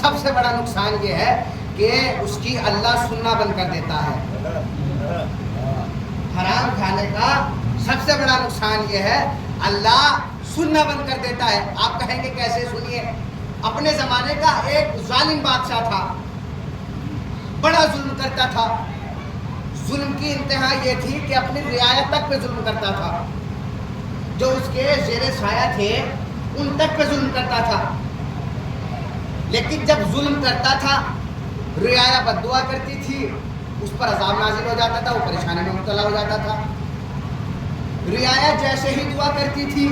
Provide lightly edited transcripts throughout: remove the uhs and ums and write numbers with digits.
سب سے بڑا نقصان یہ ہے کہ اس کی اللہ سننا بند کر دیتا ہے۔ حرام کھانے کا سب سے بڑا نقصان یہ ہے اللہ سننا بند کر دیتا ہے۔ آپ کہیں گے کیسے؟ سنیے، اپنے زمانے کا ایک ظالم بادشاہ تھا، بڑا ظلم کرتا تھا۔ ظلم کی انتہا یہ تھی کہ اپنی رعایا تک پہ ظلم کرتا تھا، جو اس کے زیر سایہ تھے ان تک پہ ظلم کرتا تھا۔ لیکن جب ظلم کرتا تھا، رعایا بد دعا کرتی تھی، اس پر عذاب نازل ہو جاتا تھا، وہ پریشانی میں مبتلا ہو جاتا تھا۔ رعایا جیسے ہی دعا کرتی تھی،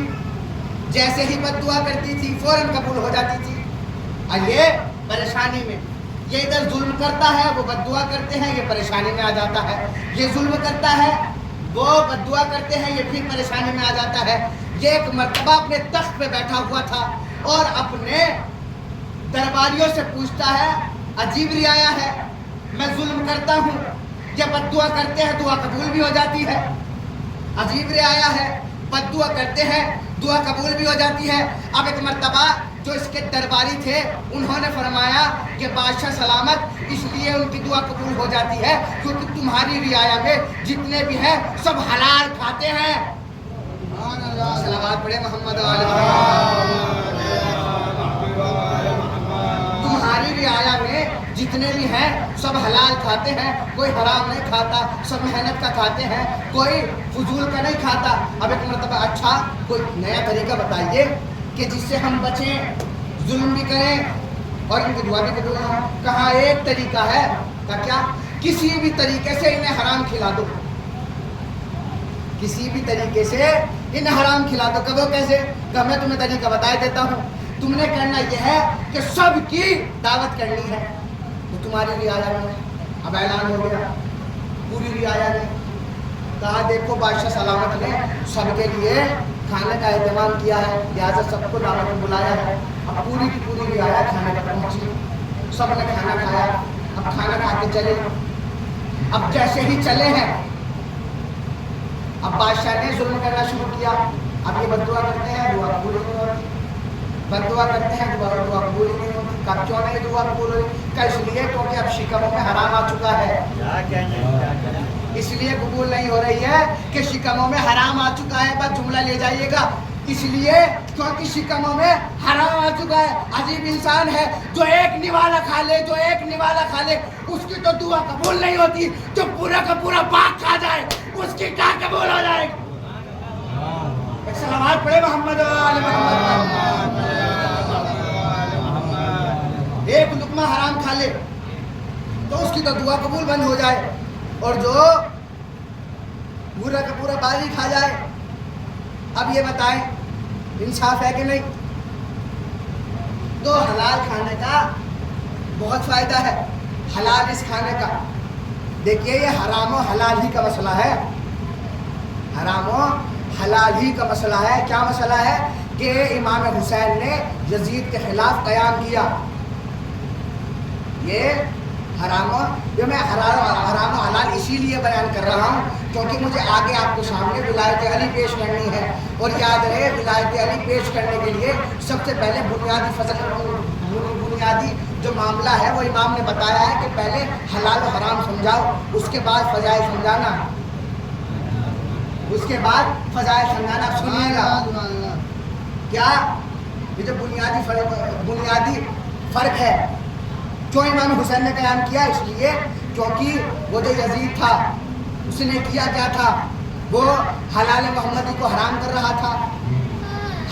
جیسے ہی بد دعا کرتی تھی، فوراً قبول ہو جاتی تھی۔ اور یہ پریشانی میں، یہ ادھر ظلم کرتا ہے، وہ بد دعا کرتے ہیں، یہ پریشانی میں آ جاتا ہے۔ یہ ظلم کرتا ہے، وہ بد دعا کرتے ہیں، یہ پھر پریشانی میں آ جاتا ہے۔ یہ ایک مرتبہ اپنے تخت پہ بیٹھا ہوا تھا اور اپنے درباریوں سے پوچھتا ہے، عجیب رعایا ہے، میں ظلم کرتا ہوں، یہ بد دعا کرتے ہیں، دعا قبول بھی ہو جاتی ہے۔ عجیب رعایا ہے، بد دعا کرتے ہیں، دعا قبول بھی ہو جاتی ہے۔ اب ایک مرتبہ جو اس کے درباری تھے انہوں نے فرمایا کہ بادشاہ سلامت، اس لیے ان کی دعا قبول ہو جاتی ہے کیونکہ تمہاری رعایا میں جتنے بھی ہیں سب حلال کھاتے ہیں۔ سلامات پڑھے محمد جتنے بھی ہیں سب حلال کھاتے ہیں، کوئی حرام نہیں کھاتا، سب محنت کا کھاتے ہیں، کوئی فضول کا نہیں کھاتا۔ اب ایک مرتبہ اچھا کوئی نیا طریقہ بتائیے کہ جس سے ہم بچیں، ظلم بھی کریں اور ان کی دعا بھی قبول ہو۔ کہاں ایک طریقہ ہے، کیا کسی بھی طریقے سے انہیں حرام کھلا دو، کسی بھی طریقے سے انہیں حرام کھلا دو۔ کب کیسے؟ کہ میں تمہیں طریقہ بتا دیتا ہوں، تم نے کرنا یہ ہے کہ سب کی دعوت کرنی ہے۔ تو تمہاری رعایا میں اب اعلان ہو گیا، پوری رعایا نے کہا دیکھو بادشاہ سلامت نے سب کے لیے کھانے کا اہتمام کیا ہے، لہٰذا سب کو دعوت میں بلایا ہے۔ اب پوری کی پوری رعایا کھانے پر پہنچی، سب نے کھانا کھایا۔ اب کھانا کھا کے چلے، اب جیسے ہی چلے ہیں اب بادشاہ نے ظلم کرنا شروع کیا۔ اب یہ بد دعا کرتے ہیں، دعا قبول نہیں ہوتی، بد دعا کرتے ہیں، دعا قبول نہیں ہوتی۔ کب کیوں نہیں دعا قبول ہوئی؟ کہ اس لیے کیونکہ اب شکموں میں حرام آ چکا ہے، اس لیے قبول نہیں ہو رہی ہے کہ شکموں میں حرام آ چکا ہے۔ بس جملہ لے جائیے گا، اس لیے کیونکہ شکموں میں حرام آ چکا ہے۔ عجیب انسان ہے جو ایک نوالا کھا لے، جو ایک نوالا کھا لے اس کی تو دعا قبول نہیں ہوتی، جو پورا کا پورا باغ کھا جائے اس کی کیا قبول ہو جائے گی؟ ایک صلوات پڑھے محمد وآل محمد۔ ایک لقمہ حرام کھا لے تو اس کی تو دعا قبول بند ہو جائے، اور جو پورا کا پورا باغ کھا جائے۔ اب یہ بتائیں انصاف ہے کہ نہیں؟ تو حلال کھانے کا بہت فائدہ ہے، حلال اس کھانے کا۔ دیکھیے یہ حرام و حلال ہی کا مسئلہ ہے، حرام و حلال ہی کا مسئلہ ہے۔ کیا مسئلہ ہے؟ کہ امام حسین نے یزید کے خلاف قیام کیا۔ یہ جو میں حرام و حلال اسی لیے بیان کر رہا ہوں کیونکہ مجھے آگے آپ کو سامنے ولایت علی پیش کرنی ہے، اور یاد رہے ولایت علی پیش کرنے کے لیے سب سے پہلے بنیادی جو معاملہ ہے وہ امام نے بتایا ہے کہ پہلے حلال و حرام سمجھاؤ، اس کے بعد فضائل سمجھانا، اس کے بعد فضائل سمجھانا۔ سنیے گا کیا یہ جو بنیادی فرق ہے کیوں امام حسین نے قیام کیا؟ اس لیے کیونکہ وہ جو یزید تھا اس نے کیا کیا تھا؟ وہ حلال محمدی کو حرام کر رہا تھا،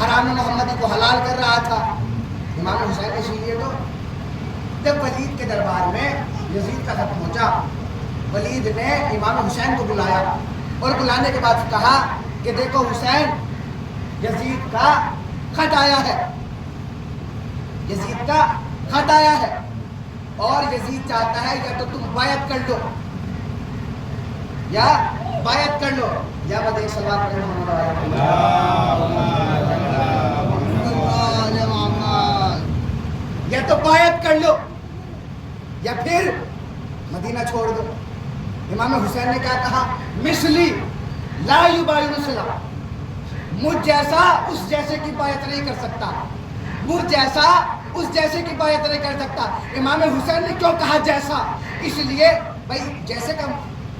حرام محمدی کو حلال کر رہا تھا۔ امام حسین اس لیے تو جب ولید کے دربار میں یزید کا خط پہنچا، ولید نے امام حسین کو بلایا اور بلانے کے بعد کہا کہ دیکھو حسین یزید کا خط آیا ہے، یزید کا خط آیا ہے اور یزید چاہتا ہے یا تو تم بیعت کر لو، یا بیعت کر لو، یا بدے سلام کرے محمد، یا تو بیعت کر لو یا پھر مدینہ چھوڑ دو۔ امام حسین نے کیا کہا؟ مثلی لا یبایع مثلا، مجھ جیسا اس جیسے کی بیعت نہیں کر سکتا، مجھ جیسا اس جیسے کی بیعت نہیں کر سکتا۔ امام حسین نے کیوں کہا جیسا؟ اس لیے بھائی جیسے کا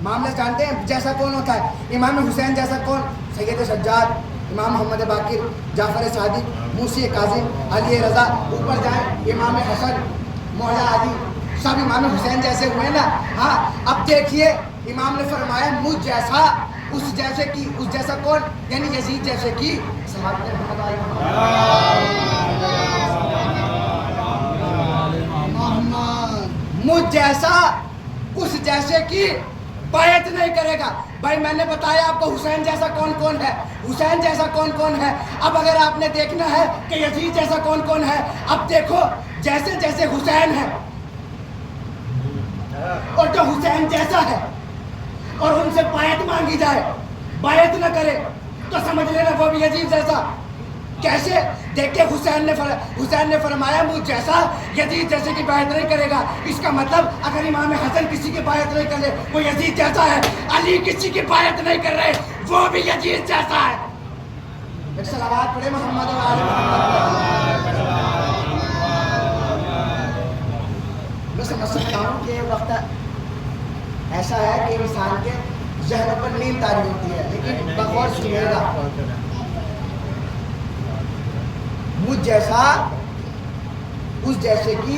معاملہ جانتے ہیں، جیسا کون ہوتا ہے؟ امام حسین جیسا کون؟ سید سجاد، امام محمد باقر، جعفر صادق، موسی کاظم، علی رضا، اوپر جائیں امام حسن، مولا علی، سب امام حسین جیسے ہوئے نا۔ ہاں اب دیکھیے امام نے فرمایا مجھ جیسا اس جیسے کی، اس جیسا کون؟ یعنی یزید جیسے کی۔ مجھ جیسا اس جیسے کی بیعت نہیں کرے گا۔ بھائی میں نے بتایا آپ کو حسین جیسا کون کون ہے، حسین جیسا کون کون ہے۔ اب اگر آپ نے دیکھنا ہے کہ یزید جیسا کون کون ہے، اب دیکھو جیسے جیسے حسین ہے اور جو حسین جیسا ہے اور ان سے بیعت مانگی جائے، بیعت نہ کرے تو سمجھ لینا وہ بھی یزید جیسا۔ کیسے؟ دیکھیں حسین نے فرمایا مجھ جیسا یزید جیسے کی بیعت نہیں کرے گا۔ اس کا مطلب اگر امام حسن کسی کی بیعت نہیں کرے وہ یزید جیسا ہے، علی کسی کی بیعت نہیں کر رہے وہ بھی یزید جیسا ہے۔ ایک صلوات پڑھے محمد وآل محمد۔ میں سمجھ سکتا ہوں کہ وقت ایسا ہے کہ انسان کے ذہن پر نیند طاری ہوتی ہے، لیکن بغور سنیے گا۔ مجھ جیسا اس جیسے کی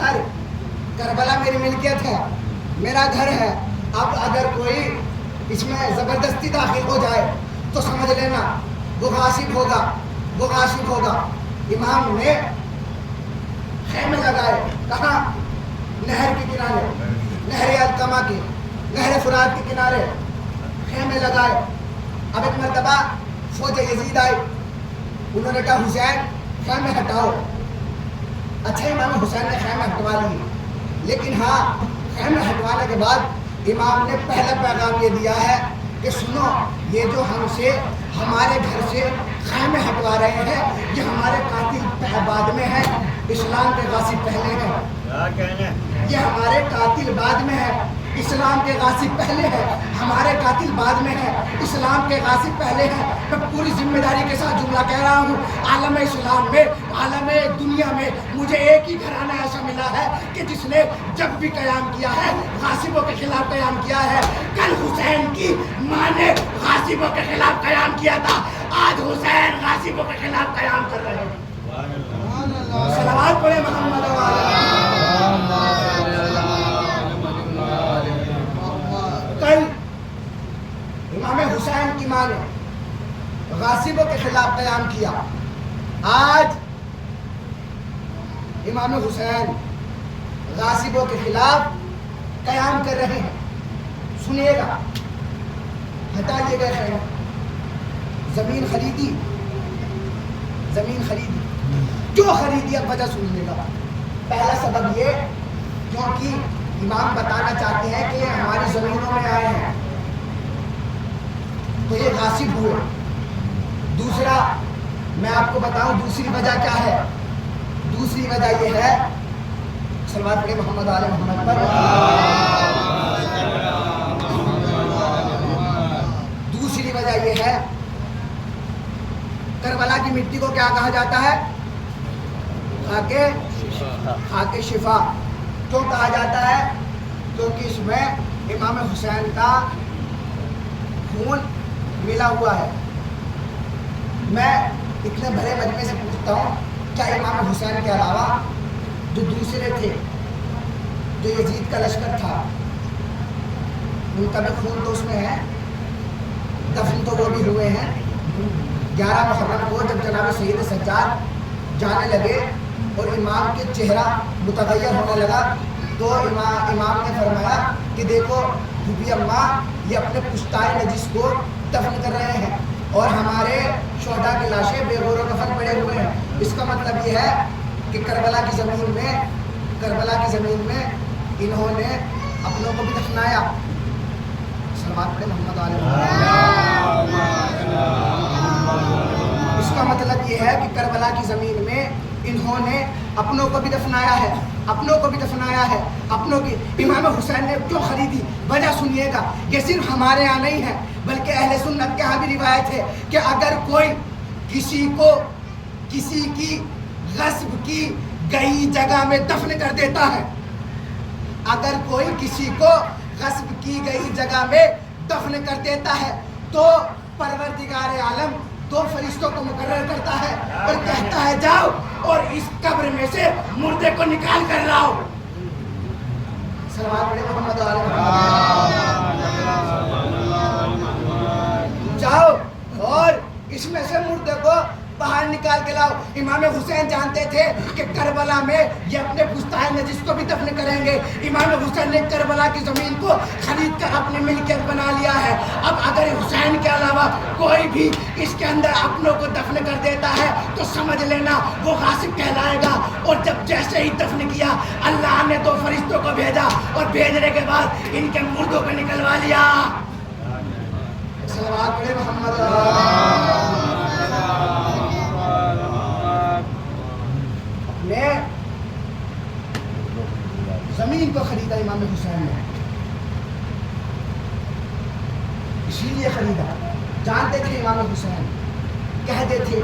گھر کربلا میری ملکیت ہے، میرا گھر ہے، اب اگر کوئی اس میں زبردستی داخل ہو جائے تو سمجھ لینا وہ غاصب ہوگا، وہ غاصب ہوگا۔ امام نے خیمے لگائے، کہاں؟ نہر کے کنارے، نہر القمہ کے، نہر فرات کے کنارے خیمے لگائے۔ اب ایک مرتبہ فوج یزید آئی، انہوں نے کہا حسین خیمے ہٹاؤ۔ اچھا امام حسین نے خیمے ہٹوا لیے، لیکن ہاں خیمے ہٹوانے کے بعد امام نے پہلا پیغام یہ دیا ہے کہ سنو، یہ جو ہم سے ہمارے گھر سے خیمے ہٹوا رہے ہیں یہ ہمارے قاتل بعد میں ہیں، اسلام کے غاصب پہلے ہیں۔ یہ ہمارے قاتل بعد میں ہے، اسلام کے غاصب پہلے ہے، ہمارے قاتل بعد میں ہے، اسلام کے غاصب پہلے ہیں۔ میں پوری ذمہ داری کے ساتھ جملہ کہہ رہا ہوں، عالم اسلام میں، عالم دنیا میں مجھے ایک ہی گھرانہ ایسا ملا ہے کہ جس نے جب بھی قیام کیا ہے غاصبوں کے خلاف قیام کیا ہے۔ کل حسین کی ماں نے غاصبوں کے خلاف قیام کیا تھا، آج حسین غاصبوں کے خلاف قیام کر رہے ہیں۔ صلوات پڑھے محمد کل امام حسین کی ماں نے غاصبوں کے خلاف قیام کیا، آج امام حسین غاصبوں کے خلاف قیام کر رہے ہیں۔ سنیے گا، ہٹا لیے گئے خیمے، زمین خریدی، زمین خریدی، کیوں خریدی اب وجہ سنیے گا۔ پہلا سبب یہ کیونکہ امام بتانا چاہتے ہیں کہ یہ ہماری زمینوں میں آئے ہیں تو یہ غاصب ہوئے۔ دوسرا میں آپ کو بتاؤں دوسری وجہ کیا ہے، دوسری وجہ یہ ہے، صلوات پڑھے محمد آل محمد پر، دوسری وجہ یہ ہے کربلا کی مٹی کو کیا کہا جاتا ہے؟ خاک شفا۔ کیوں کہا جاتا ہے؟ کیونکہ اس میں امام حسین کا خون ملا ہوا ہے۔ میں اتنے بڑے مجمع سے پوچھتا ہوں، کیا امام حسین کے علاوہ جو دوسرے تھے، جو یزید کا لشکر تھا، ان کا بھی خون تو اس میں ہے؟ دفن تو وہ بھی ہوئے ہیں۔ 11 محرم کو جب جناب سید سجاد جانے لگے اور امام کے چہرہ متغیر ہونے لگا تو امام نے فرمایا کہ دیکھو بی اماں یہ اپنے پشتائے نجس کو دفن کر رہے ہیں اور ہمارے شہداء کی لاشیں بے غور و کفن پڑے ہوئے ہیں۔ اس کا مطلب یہ ہے کہ کربلا کی زمین میں انہوں نے اپنوں کو بھی دفنایا۔ صلوات پڑھے محمد علیہ۔ اس کا مطلب یہ ہے کہ کربلا کی زمین میں انہوں نے اپنوں کو بھی دفنایا ہے، اپنوں کو بھی دفنایا ہے، اپنوں کی۔ امام حسین نے کیوں خریدی؟ وجہ سنیے گا، یہ صرف ہمارے یہاں نہیں ہے بلکہ اہل سنت کے یہاں بھی روایت ہے کہ اگر کوئی کسی کی غصب کی گئی جگہ میں دفن کر دیتا ہے، اگر کوئی کسی کو غصب کی گئی جگہ میں دفن کر دیتا ہے تو پروردگار عالم 2 فرشتوں کو مقرر کرتا ہے اور کہتا ہے جاؤ اور اس قبر میں سے مردے کو نکال کر لاؤ۔ صلوات پڑھے محمد جاؤ اور اس میں سے مردے کو باہر نکال کے لاؤ۔ امام حسین جانتے تھے کہ کربلا میں یہ اپنے پشتائے نجس کو بھی دفن کریں گے۔ امام حسین نے کربلا کی زمین کو خرید کر اپنی ملکیت بنا لیا ہے۔ اب اگر حسین کے علاوہ کوئی بھی اس کے اندر اپنوں کو دفن کر دیتا ہے تو سمجھ لینا وہ غاصب کہلائے گا۔ اور جب جیسے ہی دفن کیا اللہ نے 2 فرشتوں کو بھیجا اور بھیجنے کے بعد ان کے مردوں کو نکلوا لیا۔ صلوات پڑھے محمد۔ زمین کو خریدا امام حسین نے، اسی لیے خریدا، جانتے تھے امام حسین، کہتے تھے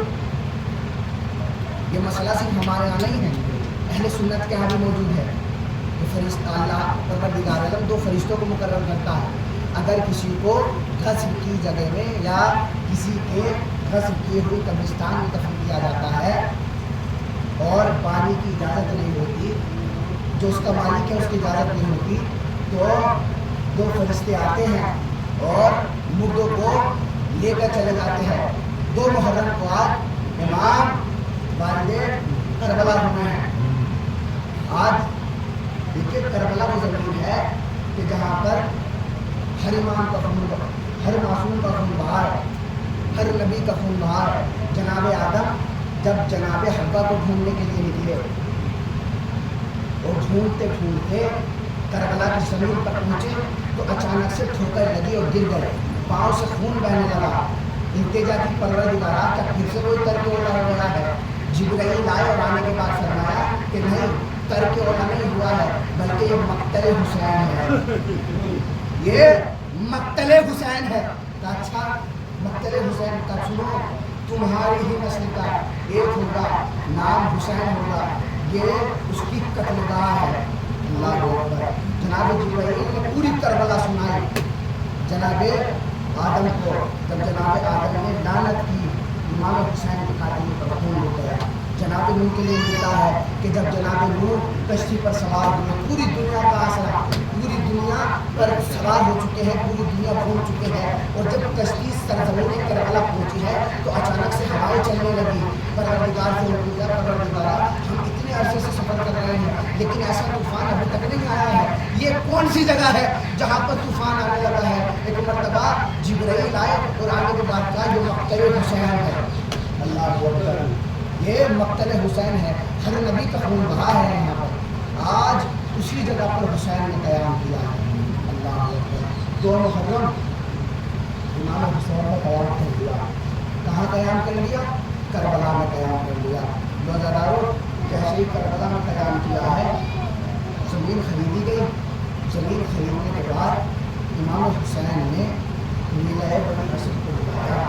یہ مسئلہ صرف ہمارے یہاں نہیں ہے، اہل سنت کے یہاں بھی موجود ہے کہ فرشتہ اللہ پروردگار عالم 2 فرشتوں کو مقرر کرتا ہے۔ اگر کسی کو غصب کی جگہ میں یا کسی کے غصب کیے ہوئے قبرستان میں دفن کیا جاتا ہے اور پانی کی اجازت نہیں ہوتی جو اس کا مالک ہے اس کی اجازت نہیں ہوتی تو 2 فرشتے آتے ہیں اور مردوں کو لے کر چلے جاتے ہیں. 2 محرم کو آج امام والد کربلا ہوئے ہیں. آج دیکھیے کربلا وہ زمین ہے کہ جہاں پر ہر امام کا خون، ہر معصوم کا خون بہا ہے، ہر نبی کا خون بہا ہے. جناب آدم جب جناب حوا کو ڈھونڈنے کے لیے نکلے اور ڈھونڈتے ڈھونڈتے کربلا کی زمین پر پہنچے تو اچانک سے ٹھوکر لگی اور گر گئے. پاؤں سے خون بہنے لگا. التجا کی پروردگارا کیا پھر سے کوئی ترک اولا ہوا ہے؟ جبرائیل آئے اور آنے کے بعد فرمایا کہ نہیں، ترک اولا نہیں ہوا ہے بلکہ یہ مقتل حسین ہے. یہ مقتل حسین ہے. اچھا مقتل حسین کا سنو، تمہاری ہی نسل کا ایک ہوگا، نام حسین ہوگا، یہ اس کی قتل گاہ ہے. اللہ اکبر. جناب جبرائیل نے پوری کربلا سنائی جناب آدم کو. جب جناب آدم نے لعنت کی امام حسین کے قاتل پر خون ہو گیا. جناب نوح کے لیے ملتا ہے کہ جب جناب نوح کشتی پر سوار ہوئے، پوری دنیا کا آسرا، پوری دنیا پر سوار ہو چکے ہیں، پوری دنیا گھوم چکے ہیں، اور جب کشتی سرزمین کربلا پہنچی ہے تو اچانک سے ہوائیں چلنے لگی. پروردگار سے پوچھا، پروردگارا ہم اتنے عرصے سے سفر کر رہے ہیں لیکن ایسا طوفان ابھی تک نہیں آیا ہے، یہ کون سی جگہ ہے جہاں پر طوفان آنے لگا ہے؟ ایک مرتبہ جبرائیل آئے اور آنے کے بعد کہا یہ مقتل حسین ہے. اللہ اکبر. یہ مقتل حسین ہے. ہر نبی کا خون بہا ہے یہاں پر. آج اسی جگہ پر حسین نے قیام کیا ہے. اللہ اکبر. 2 محرم امام حسین نے قیام کر دیا. کہاں قیام کر لیا؟ کربلا میں قیام کر لیا. روزاداروں جیسے ہی کربلا میں قیام کیا ہے، زمین خریدی گئی. زمین خریدنے کے بعد امام حسین نے نیلہ بنی اسد کو بلایا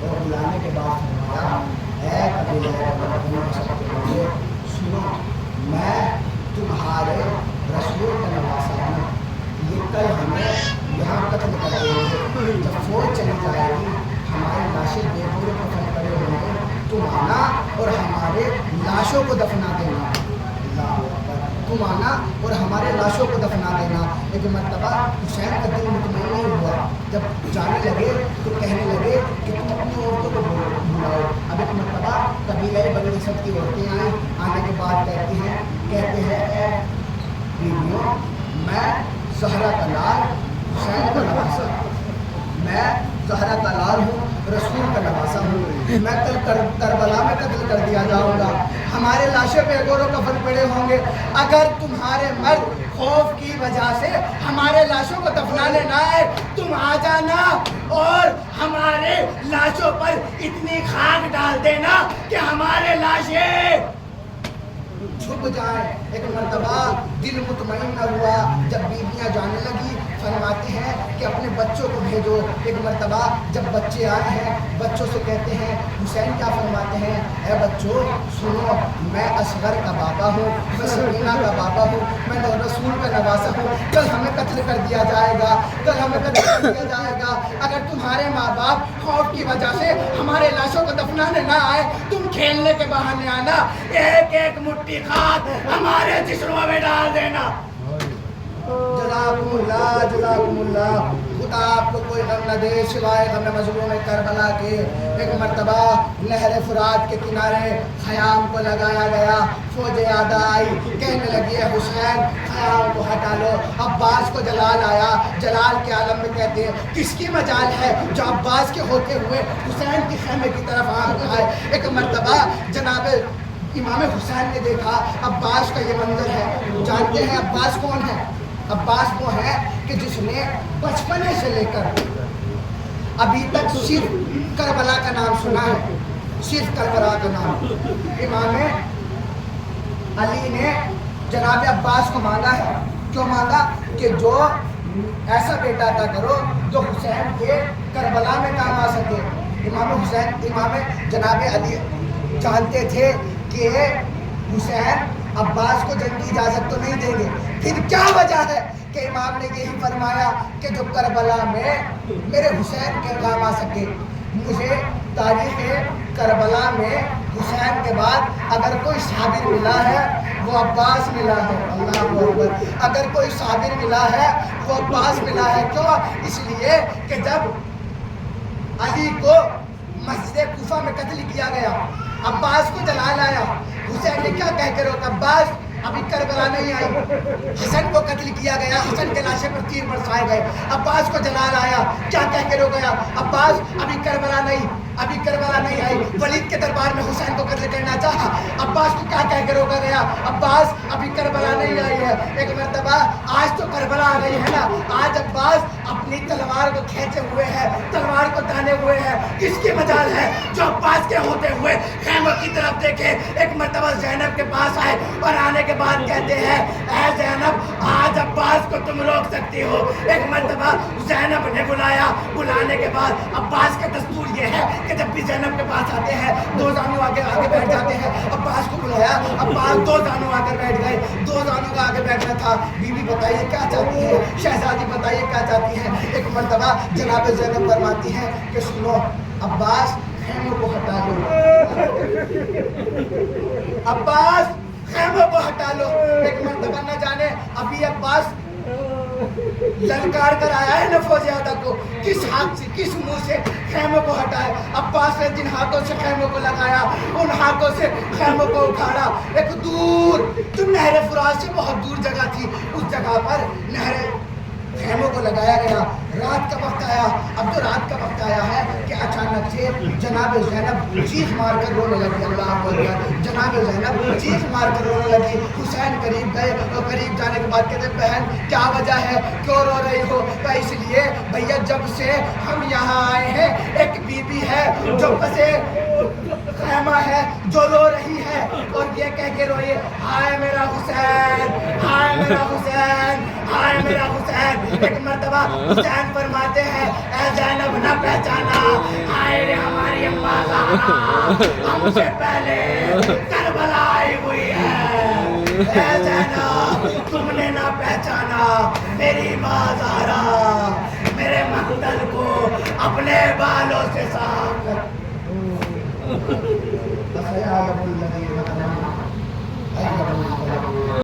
اور بلانے کے بعد فرمایا، اے قبیلہ بنی اسد کے لوگوں، سنو، میں تمہارے رسول کا نواسا ہوں. یہ کل ہمیں یہاں قتل کر دیں گے. جب فوج چلی جائے گی ہماری لاشیں بے پورے کفن پڑے ہوں گے، تم آنا اور ہمارے لاشوں کو دفنا دینا. اللہ اکبر. تم آنا اور ہمارے لاشوں کو دفنا دینا. ایک مرتبہ حسین کا دل مطمئن نہیں ہوا. جب جانے لگے تو کہنے لگے کہ تم اپنی عورتوں کو بلاؤ. اب ایک مرتبہ قبیلہ بنی اسد کی عورتیں آئیں. آنے کے بعد کہتے ہیں اے بیویوں، میں زہرا کا لال حسین کا نواسا، میں زہرا کا لال ہوں، رسول کا نواسا ہوں. میں کل کربلا میں قتل کر دیا جاؤں گا. ہمارے لاشیں پہ گور و کفن پڑے ہوں گے. اگر تمہارے مرد خوف کی وجہ سے ہمارے لاشوں کو دفنانے نہ آئے، تم آ جانا اور ہمارے لاشوں پر اتنی خاک ڈال دینا کہ ہمارے لاشیں چھپ جائیں. ایک مرتبہ دل مطمئن نہ ہوا. جب بیویاں جانے لگی فرماتی ہیں کہ اپنے بچوں کو بھیجو. ایک مرتبہ جب بچے آئے ہیں بچوں سے کہتے ہیں، حسین کیا فرماتے ہیں، اے بچوں سنو، میں اصغر کا بابا ہوں، میں سکینہ کا بابا ہوں، میں رسول کا نواسا ہوں. کل ہمیں قتل کر دیا جائے گا، کل ہمیں قتل کر دیا جائے گا. اگر تمہارے ماں باپ خوف کی وجہ سے ہمارے لاشوں کو دفنانے نہ آئے، تم کھیلنے کے بہانے آنا، ایک ایک مٹھی خاک ہمارے جسموں میں ڈال دینا. جزاکم اللہ، جزاکم اللہ. خدا آپ کو کوئی غم نہ دے سوائے غم مظلوم کربلا کے. ایک مرتبہ نہر فرات کے کنارے خیام کو لگایا گیا. فوج یاد آئی، کہنے لگی ہے حسین خیام کو ہٹا لو. عباس کو جلال آیا. جلال کے عالم میں کہتے ہیں کس کی مجال ہے جو عباس کے ہوتے ہوئے حسین کے خیمے کی طرف آئے. ایک مرتبہ جناب امام حسین نے دیکھا عباس کا یہ منظر ہے. جانتے ہیں عباس کون ہے؟ عباس وہ ہے کہ جس نے بچپنے سے لے کر ابھی تک صرف کربلا کا نام سنا ہے، صرف کربلا کا نام. امام علی نے جناب عباس کو مانگا ہے. کیوں مانگا؟ کہ جو ایسا بیٹا عطا کرو جو حسین کے کربلا میں کام آ سکے. امام جناب علی جانتے تھے کہ حسین عباس کو جنگ کی اجازت تو نہیں دیں گے. پھر کیا وجہ ہے کہ امام نے یہی فرمایا کہ جو کربلا میں میرے حسین کے کام آ سکے. مجھے تاریخ کربلا میں حسین کے بعد اگر کوئی صابر ملا ہے وہ عباس ملا ہے. اللہ اکبر. اگر کوئی صابر ملا ہے وہ عباس ملا ہے. کیوں؟ اس لیے کہ جب علی کو مسجد کوفہ میں قتل کیا گیا، عباس کو جلا لایا، حسین نے کیا کہہ کے روکا؟ عباس ابھی کربلا نہیں آئی. حسن کو قتل کیا گیا، حسن کے لاشے پر تیر برسائے گئے، عباس کو جلا لایا، کیا کہہ کے روک گیا؟ عباس ابھی کربلا نہیں، ابھی کربلا نہیں آئی. ولید کے دربار میں حسین کو قتل کرنا چاہا، عباس کو کیا کہہ کے روکا گیا؟ عباس ابھی کربلا نہیں آئی ہے. ایک مرتبہ آج تو کربلا آ گئی ہے نا، آج عباس اپنی تلوار کو کھینچے ہوئے ہے، تلوار کو تانے ہوئے ہے. کس کی مجال ہے جو عباس کے ہوتے ہوئے خیموں کی طرف دیکھے؟ ایک مرتبہ زینب کے پاس آئے اور آنے کے بعد کہتے ہیں اے زینب آج عباس کو تم روک سکتی ہو. ایک مرتبہ زینب نے بلایا، بلانے کے بعد عباس کا دستور یہ ہے کہ جب بھی زینب کے پاس آتے ہیں دو زانو آگے بیٹھ جاتے ہیں. عباس کو بلایا، عباس دو زانو آ کر بیٹھ گئے، دو زانو کا آگے بیٹھنا تھا. بیوی بتائیے کیا چاہتی ہے؟ شہزادی بتائیے کیا چاہتی ہے؟ ایک مرتبہ جناب زینب فرماتی ہیں کہ سنو عباس خیموں کو ہٹا لو، عباس خیموں کو ہٹا لو. ایک مرتبہ نہ جانے ابھی عباس للکار کر آیا ہے نفوذ زیادہ کو، کس ہاتھ سے کس منہ سے خیموں کو ہٹائے. عباس نے جن ہاتھوں سے خیموں کو لگایا ان ہاتھوں سے خیموں کو اکھاڑا. ایک دور جو نہر فرات سے بہت دور جگہ تھی اس جگہ پر نہر خیموں کو لگایا گیا. رات کا وقت آیا. اب تو رات کا وقت آیا ہے کہ اچانک سے جناب زینب چیخ مار کر رونے لگی. اللہ اکبر. جناب زینب چیخ مار کر رونے لگی. حسین قریب گئے اور قریب جانے کے بعد کہتے بہن کیا وجہ ہے، کیوں رو رہی ہو؟ اس لیے بھیا جب سے ہم یہاں آئے ہیں ایک بی بی ہے جو بسے خیمہ ہے جو رو رہی ہے اور یہ کہہ کے روئے ہائے میرا حسین، ہائے میرا حسین، ہائے میرا حسین. ایک مرتبہ حسین فرماتے ہیں اے زینب نہ پہچانا، ہائے رے ہماری اماں زہرا ہم سے پہلے کربلا آئی ہوئی ہے. اے زینب تم نے نہ پہچانا میری ماں زہرا، میرے مقتل کو اپنے بالوں سے صاف کر.